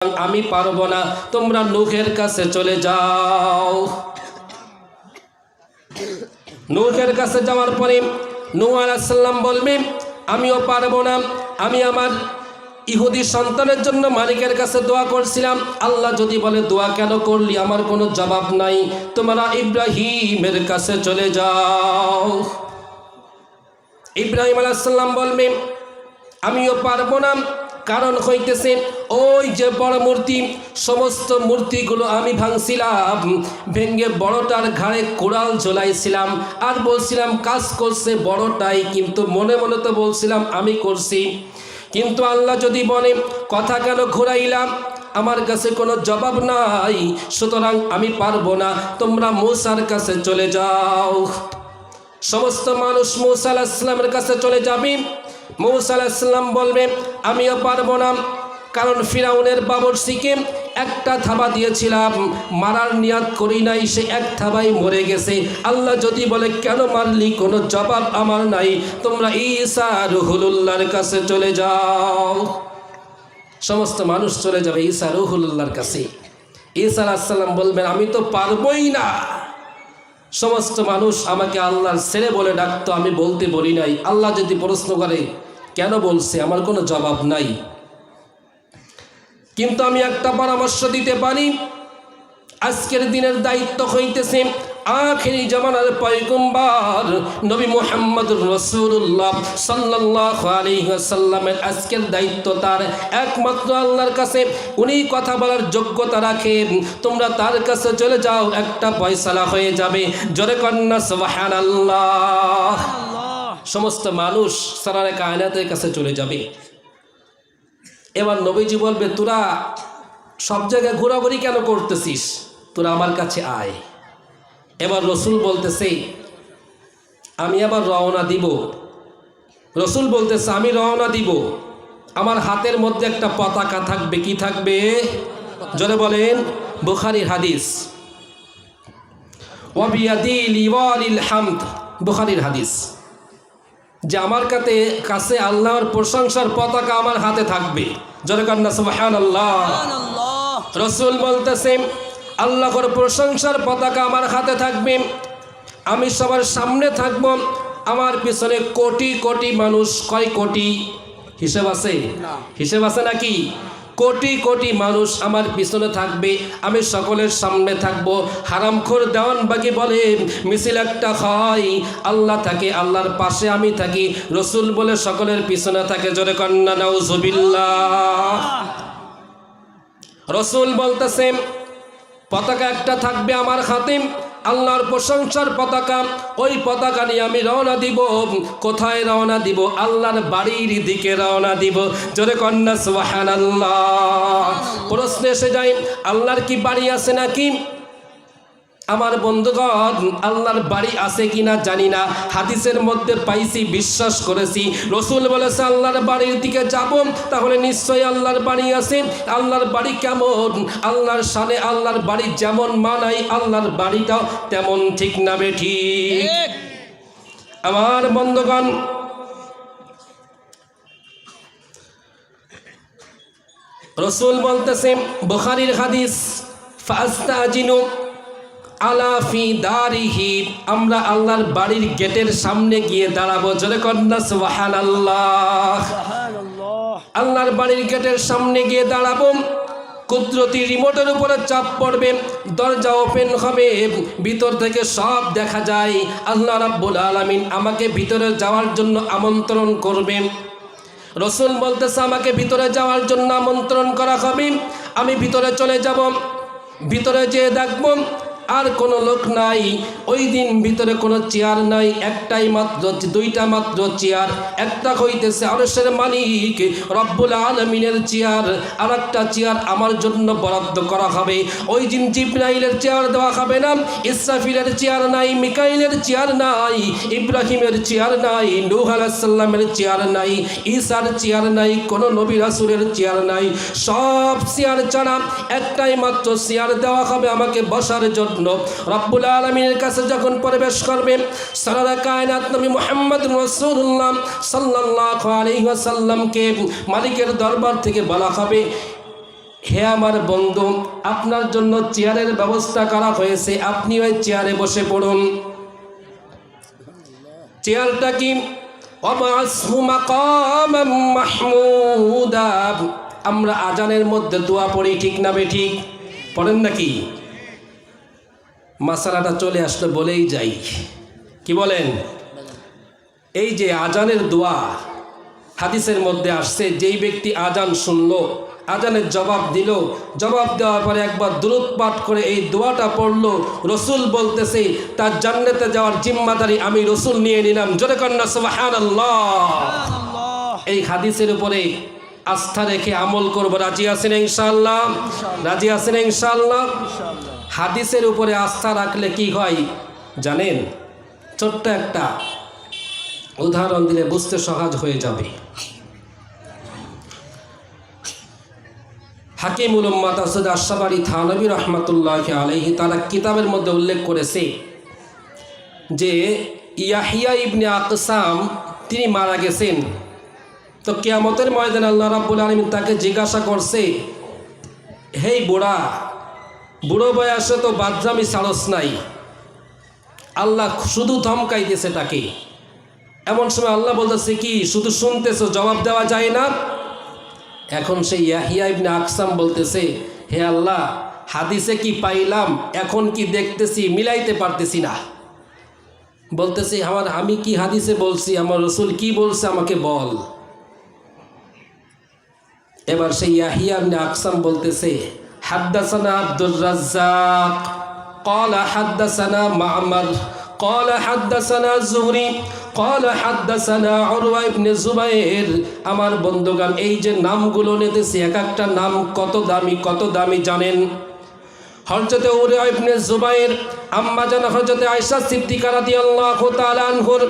আমি পারবো না, তোমরা নূহের কাছে চলে যাও। নূহের কাছে যাওয়ার পরে নূহ আলাইহিস সালাম বলবেন আমিও পারবো না, আমি আমার ইহুদি সন্তানের জন্য মালিকের কাছে দোয়া করছিলাম, আল্লাহ যদি বলে দোয়া কেন করলি, আমার কোনো জবাব নাই, তোমরা ইব্রাহিমের কাছে চলে যাও। ইব্রাহিম আলাইহিস সালাম বলবেন আমিও পারবো না, কারণ হইতেছে ওই যে বড় মূর্তি, সমস্ত মূর্তিগুলো আমি ভাঙছিলাম, ভেঙ্গে বড়টার ঘাড়ে কোড়াল ঝোলাইছিলাম আর বলছিলাম কাজ করছে বড়টাই, কিন্তু মনে মনে তো বলছিলাম আমি করছি। কিন্তু আল্লাহ যদি বলে কথা কেন ঘুরাইলাম, আমার কাছে কোনো জবাব নাই, সুতরাং আমি পারবো না, তোমরা মূসার কাছে চলে যাও। সমস্ত মানুষ মূসা আলাইহিস সালামের কাছে চলে যাবে। মূসা আলাইহিস সালাম বলবে আমিও পারবো না, কারণ ফিরাউনের বাবরসিকে একটা থাবা দিয়েছিলাম, মারার নিয়াত করি নাই, সে এক থাবাই মরে গেছে। আল্লাহ যদি বলে কেন মারলি, কোনো জবাব আমার নাই, তোমরা ঈসা রুহুল্লাহর কাছে চলে যাও। সমস্ত মানুষ চলে যাবে ঈসা রুহুল্লাহর কাছে। ঈসা আলাইহিস সালাম বলবেন আমি তো পারবই না। সমস্ত মানুষ আমাকে আল্লাহর ছেলে বলে ডাকতো, আমি বলতে বলি নাই। আল্লাহ যদি প্রশ্ন করে কেন বলছে, আমার কোনো জবাব নাই। কিন্তু আমি একটা পরামর্শ দিতে পারি, আজকের দিনের দায়িত্ব হইতেছে আখিরি জামানার পয়গম্বর নবী মুহাম্মদুর রাসূলুল্লাহ সাল্লাল্লাহু আলাইহি ওয়াসাল্লামের আজকের দায়িত্ব তার একমাত্র আল্লাহর কাছে। উনি কথা বলার যোগ্যতা রাখেন, তোমরা তার কাছে চলে যাও, একটা ফয়সালা হয়ে যাবে। জোরে কন্না সুবহানাল্লাহ। সমস্ত মানুষ সারারে কায়নাতের কাছে চলে যাবে। এবার নবীজি বলবে তোরা সব জায়গায় ঘোরাঘুরি কেন করতেছিস, তোরা আমার কাছে আয়। এবার রসুল বলতেছে আমি আবার রওনা দিব। রসুল বলতেছে আমি রওনা দিব, আমার হাতের মধ্যে একটা পতাকা থাকবে। কি থাকবে? জোরে বলেন। বুখারীর হাদিস, ওয়াবিয়াদি লিওয়ালিল হামদ, বুখারীর হাদিস, যে আমার কাছে আল্লাহর প্রশংসার পতাকা আমার হাতে থাকবে। জোরে কান্না সুবহানাল্লাহ। রসুল বলতেছে আল্লাহর প্রশংসার পতাকা আমার হাতে থাকবে, আমি সবার সামনে থাকব, আমার পিছনে কোটি কোটি মানুষ। কয় কোটি? হিসেব আছে? হিসেব আছে নাকি? কোটি কোটি মানুষ আমার পিছনে থাকবে, আমি সকলের সামনে থাকব। হারামখোর দেওয়ানবাগি বলে মিছিল একটা হয়, আল্লাহ থাকে, আল্লাহর পাশে আমি থাকি, রসুল বলে সকলের পিছনে থাকে। জোরে কন্না নাউজুবিল্লাহ। রসুল বলতেছে পতাকা একটা থাকবে আমার হাতে, আল্লাহর প্রশংসার পতাকা। ওই পতাকা নিয়ে আমি রওনা দিব। কোথায় রওনা দিব? আল্লাহর বাড়ির দিকে রওনা দিব। জোরে কন্না সুবহানাল্লাহ। প্রশ্ন এসে যায় আল্লাহর কি বাড়ি আছে নাকি? আমার বন্ধুগণ, আল্লাহর বাড়ি আছে কিনা জানি না, হাদিসের মধ্যে পাইছি, বিশ্বাস করেছি। রসুল বলেছে আল্লাহর বাড়ির দিকে যাব, তাহলে নিশ্চয়ই আল্লাহর বাড়ি আছে। আল্লাহর বাড়ি কেমন? আল্লাহর শানে আল্লাহর বাড়ি যেমন মানাই, আল্লাহর বাড়িটাও তেমন। ঠিক না বেঠিক? আমার বন্ধুগণ, রসুল বলতেছে বুখারীর হাদিস, ফাস্তাজিনু আলা ফি দারিহি, আমরা আল্লাহর বাড়ির গেটের সামনে গিয়ে দাঁড়াবো। জোরে কন্না সুবহানাল্লাহ। আল্লাহর বাড়ির গেটের সামনে গিয়ে দাঁড়াবো, কুদরতি রিমোটের উপরে চাপ পড়বে, দরজা ওপেন হবে, ভিতর থেকে সব দেখা যায়। আল্লাহ রাব্বুল আলামিন আমাকে ভিতরে যাওয়ার জন্য আমন্ত্রণ করবেন। রসুল বলতেছে আমাকে ভিতরে যাওয়ার জন্য আমন্ত্রণ করা হবে, আমি ভিতরে চলে যাব। ভিতরে যেয়ে দেখবো আর কোনো লোক নাই। ওই দিন ভিতরে কোনো চেয়ার নাই, একটাই মাত্র, দুইটা মাত্র চেয়ার। একটা হইতেছে আরশের মালিক রব্বুল আলামিনের চেয়ার, আর একটা চেয়ার আমার জন্য বরাদ্দ করা হবে। ওই দিন জিবরাইলের চেয়ার দেওয়া হবে না, ইসরাফিলের চেয়ার নাই, মিকাইলের চেয়ার নাই, ইব্রাহিমের চেয়ার নাই, নূহ আলাইহিস সালামের চেয়ার নাই, ঈসার চেয়ার নাই, কোনো নবী রাসূলের চেয়ার নাই। সব চেয়ার ছাড়া একটাই মাত্র চেয়ার দেওয়া হবে আমাকে বসার জন্য। রব্বুল আলামিনের কাছে যখন প্রবেশ করবে, সারা কায়নাত নবী মুহাম্মদ রাসূলুল্লাহ সাল্লাল্লাহু আলাইহি ওয়াসাল্লামকে মালিকের দরবার থেকে বলা হবে হে আমার বন্ধু, আপনার জন্য চেয়ারের ব্যবস্থা করা হয়েছে, আপনি ওই চেয়ারে বসে পড়ুন। চেয়ারটা কি? ওয়াবাসহু মাকামান মাহমুদা। আমরা আজানের মধ্যে দোয়া পড়ি, ঠিক না বেঠিক? পড়েন নাকি? মাসালাটা চলে আসলে বলেই যাই, কি বলেন? এই যে আজানের দোয়া, হাদিসের মধ্যে আসছে, যেই ব্যক্তি আজান শুনলো, আজানের জবাব দিল, জবাব দেওয়ার পরে একবার দুরূদ পাঠ করে এই দোয়াটা পড়লো, রসুল বলতেছে তার জান্নাতে যাওয়ার জিম্মাদারি আমি রসুল নিয়ে নিলাম। জোরে কন্যা সুবহানাল্লাহ। এই হাদিসের উপরে আস্থা রেখে আমল করবো। রাজি আছেন ইনশাআল্লাহ? রাজি আছেন ইনশাআল্লাহ? হাদিসের উপরে আস্থা রাখলে কি হয় জানেন? ছোট্ট একটা উদাহরণ দিলে বুঝতে সহজ হয়ে যাবে। হাকিমুল উম্মাত আসদ আশরাফ আলী থানভী রহমাতুল্লাহি আলাইহি তারা কিতাবের মধ্যে উল্লেখ করেছে যে ইয়াহিয়া ইবনে আকসাম তিনি মারা গেছেন। তো কিয়ামতের ময়দানে আল্লাহ রাব্বুল আলামিন তাকে জিজ্ঞাসা করছে, হে বুড়ো বয়সে তো বাদরামি ছাড়স নাই। আল্লাহ শুধু ধমকাইতেছে তাকে। এমন সময় আল্লাহ বলতেছে, কি শুধু শুনতেছো, জবাব দেওয়া যায় না? এখন সেই ইয়াহিয়া ইবনে আকসাম বলতেছে, হে আল্লাহ, হাদিসে কি পাইলাম, এখন কি দেখতেছি, মিলাইতে পারতেছি না। বলতেছে, আমি কি হাদিসে বলছি, আমার রসুল কি বলছে আমাকে বল। এবার সেই ইয়াহিয়া ইবনে আকসাম বলতেছে, হাদ্দাসানা আব্দুর রাজ্জাক قال حدثنا معمر قال حدثنا الزهري قال حدثنا عروة بن الزبير। আমার বন্ধুগণ, এই যে নামগুলো নিতেছি, এক একটা নাম কত দামি জানেন? হযরত উরওয়া ইবনে জুবাইর, আম্মা জান হযরত আয়েশা সিদ্দিকা রাদিয়াল্লাহু তাআলা আনহুর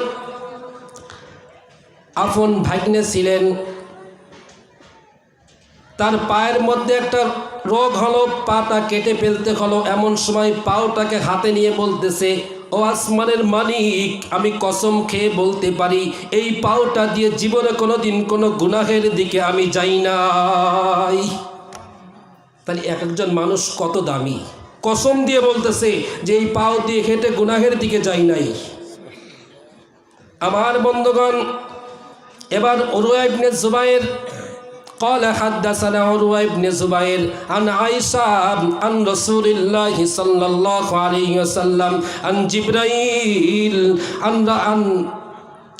আপন ভাগ্নে ছিলেন। তার পায়ের মধ্যে একটা রোগ হলো, পাটা কেটে ফেলতে হলো। এমন সময় পাওটাকে হাতে নিয়ে বলতেছে, ও আসমানের মালিক, আমি কসম খেয়ে বলতে পারি এই পাওটা দিয়ে জীবনে কোনোদিন কোনো গুনাহের দিকে আমি যাই নাই। তাহলে এক একজন মানুষ কত দামি, কসম দিয়ে বলতেছে যে এই পাও দিয়ে হেঁটে গুনাহের দিকে যাই নাই। আমার বন্ধুগণ, এবার উরওয়া ইবনে জুবাইর قال حدثنا عروة بن زبير عن عائشة عن رسول الله صلى الله عليه وسلم عن جبرائيل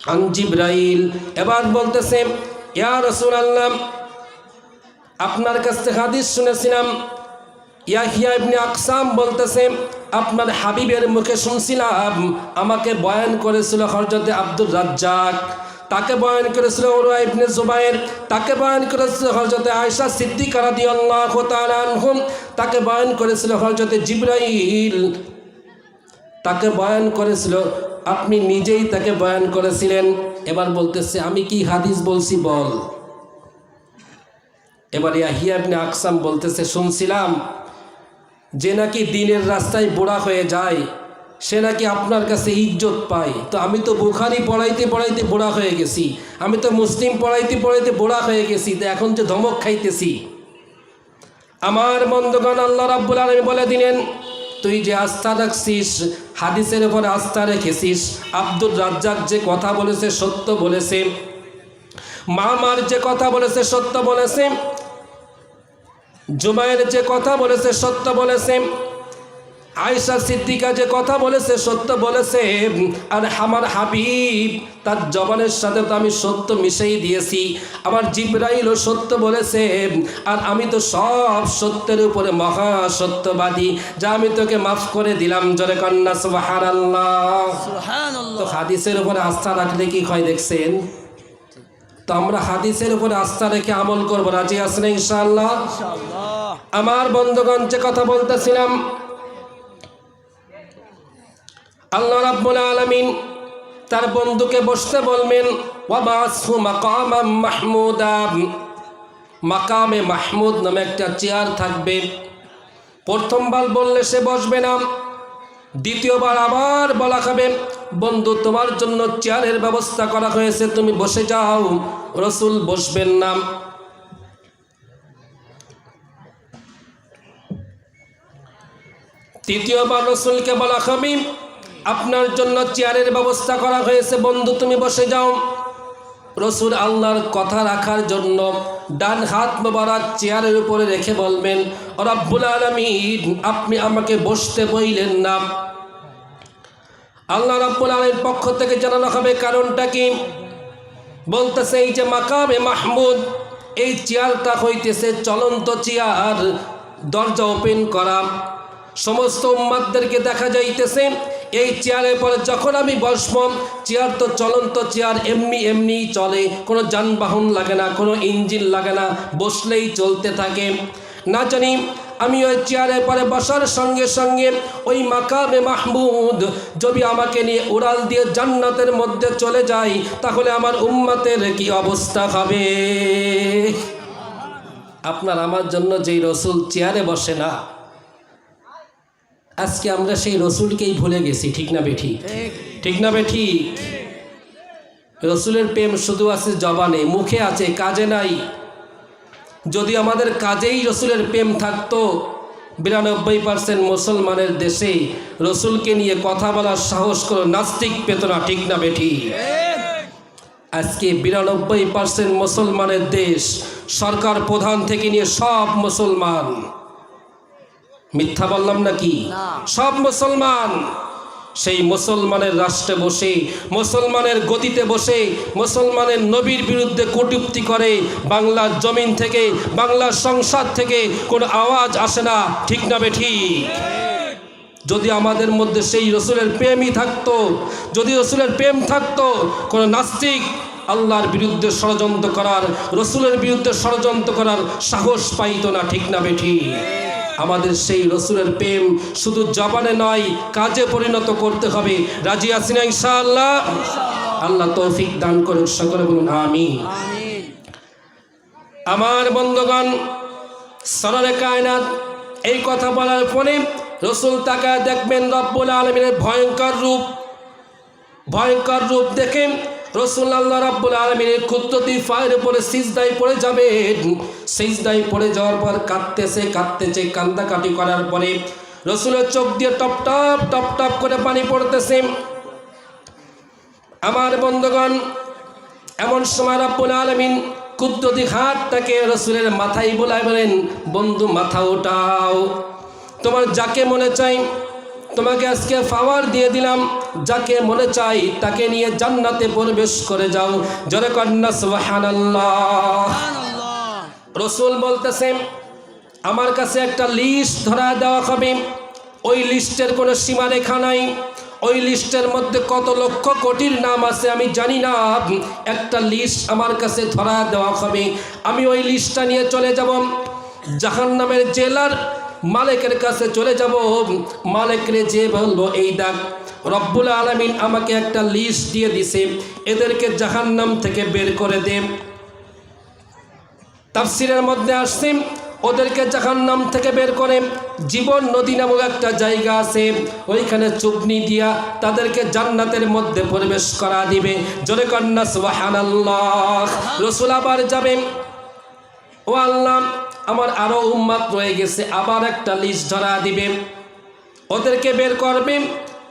عن جبرائيل। এবার বলতেছে, ইয়া রাসূলুল্লাহ, আপনার কাছ থেকে হাদিস শুনেছিলাম। ইয়াহিয়া ইবনে আকসাম বলতেছে, আপনার হাবিবের মুখে শুনছিলাম, আমাকে বয়ান করেছিল হযরত আব্দুর রাজ্জাক, তাকে বয়ান করেছিল উরওয়া ইবনে জুবাইর, তাকে বয়ান করেছিল হযরত আয়েশা সিদ্দিকা রাদিয়াল্লাহু তাআলা আনহুম, তাকে বয়ান করেছিল হযরত জিবরাইল, তাকে বয়ান করেছিল, আপনি নিজেই তাকে বয়ান করেছিলেন। এবার বলতেছে, আমি কি হাদিস বলছি বল। এবার ইয়াহিয়া ইবনে আকসাম বলতেছে, শুনছিলাম যে নাকি দিনের রাস্তায় বুড়া হয়ে যায় সে নাকি আপনার কাছে ইজ্জত পায়। তো আমি তো বুখারী পড়াইতে পড়াইতে বুড়া হয়ে গেছি, আমি তো মুসলিম পড়াইতে পড়াইতে বুড়া হয়ে গেছি, তো এখন যে ধমক খাইতেছি। আমার বন্ধুগণ, আল্লাহ রাব্বুল আলামিন বলে দিলেন, তুই যে আস্থা রাখছিস, হাদিসের উপর আস্থা রেখেছিস, আব্দুর রাজ্জাক যে কথা বলেছে সত্য বলেছে, মামার যে কথা বলেছে সত্য বলেছে, জুবাইর যে কথা বলেছে সত্য বলেছে, আয়েশা সিদ্দিকা যে কথা বলেছে সত্য বলেছে, আর আমার হাবিব তার জবানের সাথে তো আমি সত্য মিশিয়ে দিয়েছি। আমার জিবরাইলও সত্য বলেছে, আর আমি তো সব সত্যের উপরে মহা সত্যবাদী, যা আমি তোকে মাফ করে দিলাম। জোরে কন্যা সুবহানাল্লাহ। তো হাদিসের উপরে আস্থা রাখলে কি হয় দেখছেন? তো আমরা হাদিসের উপরে আস্থা রেখে আমল করব। রাজি আছেন ইনশাআল্লাহ? আমার বন্ধুগণ, যে কথা বলতেছিলাম, আল্লাহ রাব্বুল আলামিন তার বন্ধুকে বসতে বলবেন, ওয়াবাসহু মাকামান মাহমুদা। মাকামে মাহমুদ নামে একটা চেয়ার থাকবে। প্রথমবার বললে সে বসবে না, দ্বিতীয়বার আবার বলা হবে, বন্ধু তোমার জন্য চেয়ারের ব্যবস্থা করা হয়েছে, তুমি বসে যাও। রসুল বসবেন না। তৃতীয়বার রসুলকে বলা হবে, আপনার জন্য চেয়ারের ব্যবস্থা করা হয়েছে, বন্ধু তুমি বসে যাও। রসুল আল্লাহর কথা রাখার জন্য ডান হাত মোবারক চেয়ারের উপরে রেখে বলবেন, রব্বুল আলামিন আপনি আমাকে বসতে বললেন না। আল্লাহ রাব্বুল আলামিনের পক্ষ থেকে জানানো হবে কারণটা কি। বলতেছে এই যে মাকামে মাহমুদ, এই চেয়ারটা হইতেছে চলন্ত চেয়ার, দরজা ওপেন করা। সমস্ত উম্মাতদেরকে দেখা যাইতেছে এই চেয়ারের পরে যখন আমি বসব, চেয়ার তো চলন্ত চেয়ার, এমনিই চলে, কোনো যানবাহন লাগে না, কোনো ইঞ্জিন লাগে না, বসলেই চলতে থাকে। না জানি আমি ওই চেয়ারের পরে বসার সঙ্গে সঙ্গে ওই মাকামে মাহমুদ যদি আমাকে নিয়ে উড়াল দিয়ে জান্নাতের মধ্যে চলে যায়, তাহলে আমার উম্মতের কি অবস্থা হবে। আপনার আমার জন্য যেই রসুল চেয়ারে বসে না, আজকে আমরা সেই রসুলকেই ভুলে গেছি। ঠিক না বেঠি? ঠিক না বেঠি? রসুলের প্রেম শুধু আছে জবানে, মুখে আছে, কাজে নাই। যদি আমাদের কাজেই রসুলের প্রেম থাকতো, ৯২% মুসলমানের দেশে রসুলকে নিয়ে কথা বলার সাহস করে নাস্তিক পেত না। ঠিক না বেঠি? আজকে ৯২% মুসলমানের দেশ, সরকার প্রধান থেকে নিয়ে সব মুসলমান। মিথ্যা বললাম নাকি? সব মুসলমান। সেই মুসলমানের রাষ্ট্রে বসে, মুসলমানের গদিতে বসে, মুসলমানের নবীর বিরুদ্ধে কটূক্তি করে, বাংলার জমিন থেকে, বাংলার সংসদ থেকে কোনো আওয়াজ আসে না। ঠিক না বেঠি? যদি আমাদের মধ্যে সেই রসুলের প্রেমই থাকতো, যদি রসুলের প্রেম থাকতো, কোনো নাস্তিক আল্লাহর বিরুদ্ধে ষড়যন্ত্র করার, রসুলের বিরুদ্ধে ষড়যন্ত্র করার সাহস পাইত না। ঠিক না বেঠি? আমাদের সেই রসুলের প্রেম শুধু জবানে নয়, কাজে পরিণত করতে হবে। রাজি আছি না ইনশাআল্লাহ? আল্লাহ তৌফিক দান করুন, সকলে বলুন আমিন। আমার বন্ধুগণ, সররে কায়নাত এই কথা বলার পরে রসুল তাকায় দেখবেন রব্বুল আলামিনের ভয়ঙ্কর রূপ দেখে রসুল আল্লাহ রাব্বুল আলামিনের কুদরতি পায়ের উপরে সিজদায় পড়ে যাবেন। সিজদায় পড়ে যাওয়ার পর কাঁদতেছে, কান্দাকাটি করার পরে রসুলের চোখ দিয়ে টপ টপ করে পানি পড়তেছে। আমার বন্ধুগণ, এমন সময় রাব্বুল আলামিন কুদরতি হাতটাকে রসুলের মাথায় বোলায় বলেন, বন্ধু মাথা ওঠাও, তোমার যাকে মনে চাই তোমাকে আজকে পাওয়ার দিয়ে দিলাম, যাকে মনে চাই তাকে নিয়ে জান্নাতে প্রবেশ করে যাও। জোরে কন্যা সুবহানাল্লাহ। রসুল বলতেছেন আমার কাছে একটা লিস্ট ধরা দেওয়া হবে, ওই লিস্টের কোনো সীমারেখা নাই, ওই লিস্টের মধ্যে কত লক্ষ কোটির নাম আছে আমি জানি না, একটা লিস্ট আমার কাছে ধরা দেওয়া হবে। আমি ওই লিস্টটা নিয়ে চলে যাব জাহান্নামের জেলার মালিকের কাছে চলে যাব। মালিকরে যে বলবো, এই দেখ রব্বুল আলামিন আমাকে একটা লিস্ট দিয়ে দিছে, এদেরকে জাহান্নাম থেকে বের করে দে। তাফসীরের মধ্যে আসছে ওদেরকে জাহান্নাম থেকে বের করে জীবন নদী নামক একটা জায়গা আছে, ওইখানে চুবনি দিয়া তাদেরকে জান্নাতের মধ্যে প্রবেশ করা দিবে। জোরে কন্যা সুবহানাল্লাহ। রাসূল আবার যাবেন, ও আল্লাহ আমার আরো উম্মত রয়ে গেছে, আবার একটা লিস্ট ধরা দিবে, ওদেরকে বের করবে।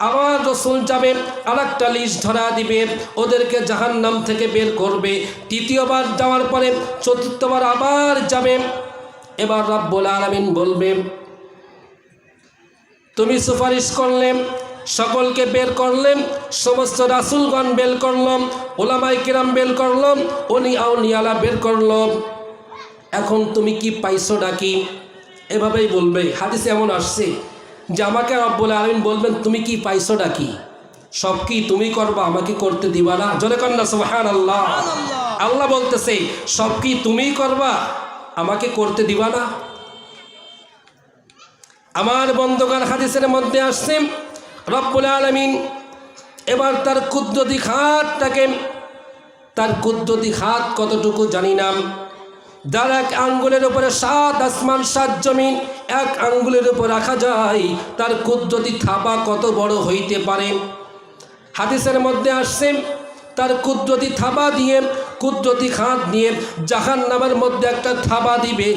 আবার রসুল যাবে, আর একটা লিস্ট ধরা দিবে, ওদেরকে জাহান্নাম থেকে বের করবে। তৃতীয়বার যাওয়ার পরে চতুর্থবার আবার যাবে। এবার রব্বুল আলামিন বলবে, তুমি সুপারিশ করলে, সকলকে বের করলেন, সমস্ত রাসূলগণ বের করলাম, ওলামায়ে কিরাম বের করলাম, উনি আউলিয়ালা বের করলাম, এখন তুমি কি পাইছো নাকি? এভাবেই বলবে। হাদিসে এমন আসছে যে আমাকে রব্বুল আলামিন বলবেন তুমি কি পাইছো নাকি, সব কি তুমি করবা, আমাকে করতে দিবা না? জোরে কন্যা সুবহানাল্লাহ। আল্লাহ বলতেছে সব কি তুমি করবা, আমাকে করতে দিবা না? আমার বন্ধুগণ, হাদিসের মধ্যে আসছে রব্বুল আলামিন এবার তার কুদরতি হাতটাকে, তার কুদরতি হাত কতটুকু জানি না, যার এক আঙ্গুলের উপরে ৭ আসমান ৭ জমিন এক আঙ্গুলের উপর রাখা যায়, তার কুদরতি থাবা কত বড় হইতে পারে। হাদিসের মধ্যে আসছে তার কুদরতি থাবা দিয়ে, কুদরতি হাত নিয়ে জাহান্নামের মধ্যে একটা থাবা দিবে।